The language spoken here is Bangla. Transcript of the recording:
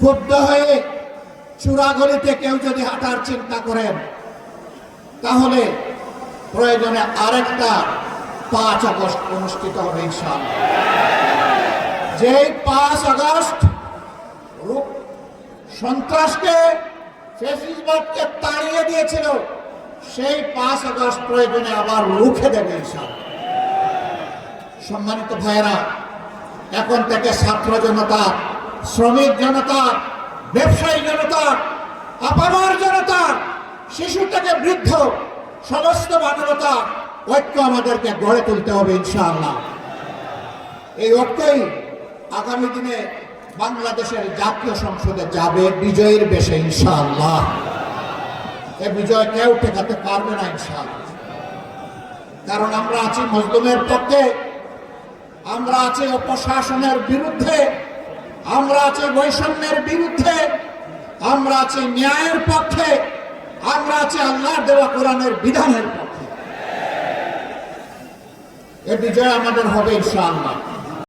ক্ষুব্ধ হয়ে চূড়াগলিতে কেউ যদি হাঁটার চিন্তা করেন, তাহলে প্রয়োজনে আরেকটা 5 আগস্ট অনুষ্ঠিত হবে ইনশাআল্লাহ। যেই 5 আগস্ট সন্ত্রাসকে, ফ্যাসিবাদকে তাড়িয়ে দিয়েছিল, সেই 5 আগস্ট প্রয়োজনে আবার রুখে দেবে ইনশাআল্লাহ। সম্মানিত ভাইয়েরা, এখন থেকে ছাত্র জনতা, শ্রমিক জনতা, ব্যবসায়ী জনতা, আপামর জনতা, শিশু থেকে বৃদ্ধ, সমস্ত মানবতা ঐক্য আমাদেরকে গড়ে তুলতে হবে ইনশাআল্লাহ। এই ঐক্যই আগামী দিনে বাংলাদেশের জাতীয় সংসদে যাবে বিজয়ের বেশে ইনশাআল্লাহ। এই বিজয় কেউ ঠেকাতে পারবে না ইনশাআল্লাহ। কারণ আমরা আছি মজলুমের পক্ষে, আমরা আছি অপশাসনের বিরুদ্ধে, আমরা আছি বৈষম্যের বিরুদ্ধে, আমরা আছি ন্যায়ের পক্ষে, আমরা আছি আল্লাহর দেওয়া কোরআনের বিধানের পক্ষে। এই বিজয় আমাদের হবে ইনশাআল্লাহ।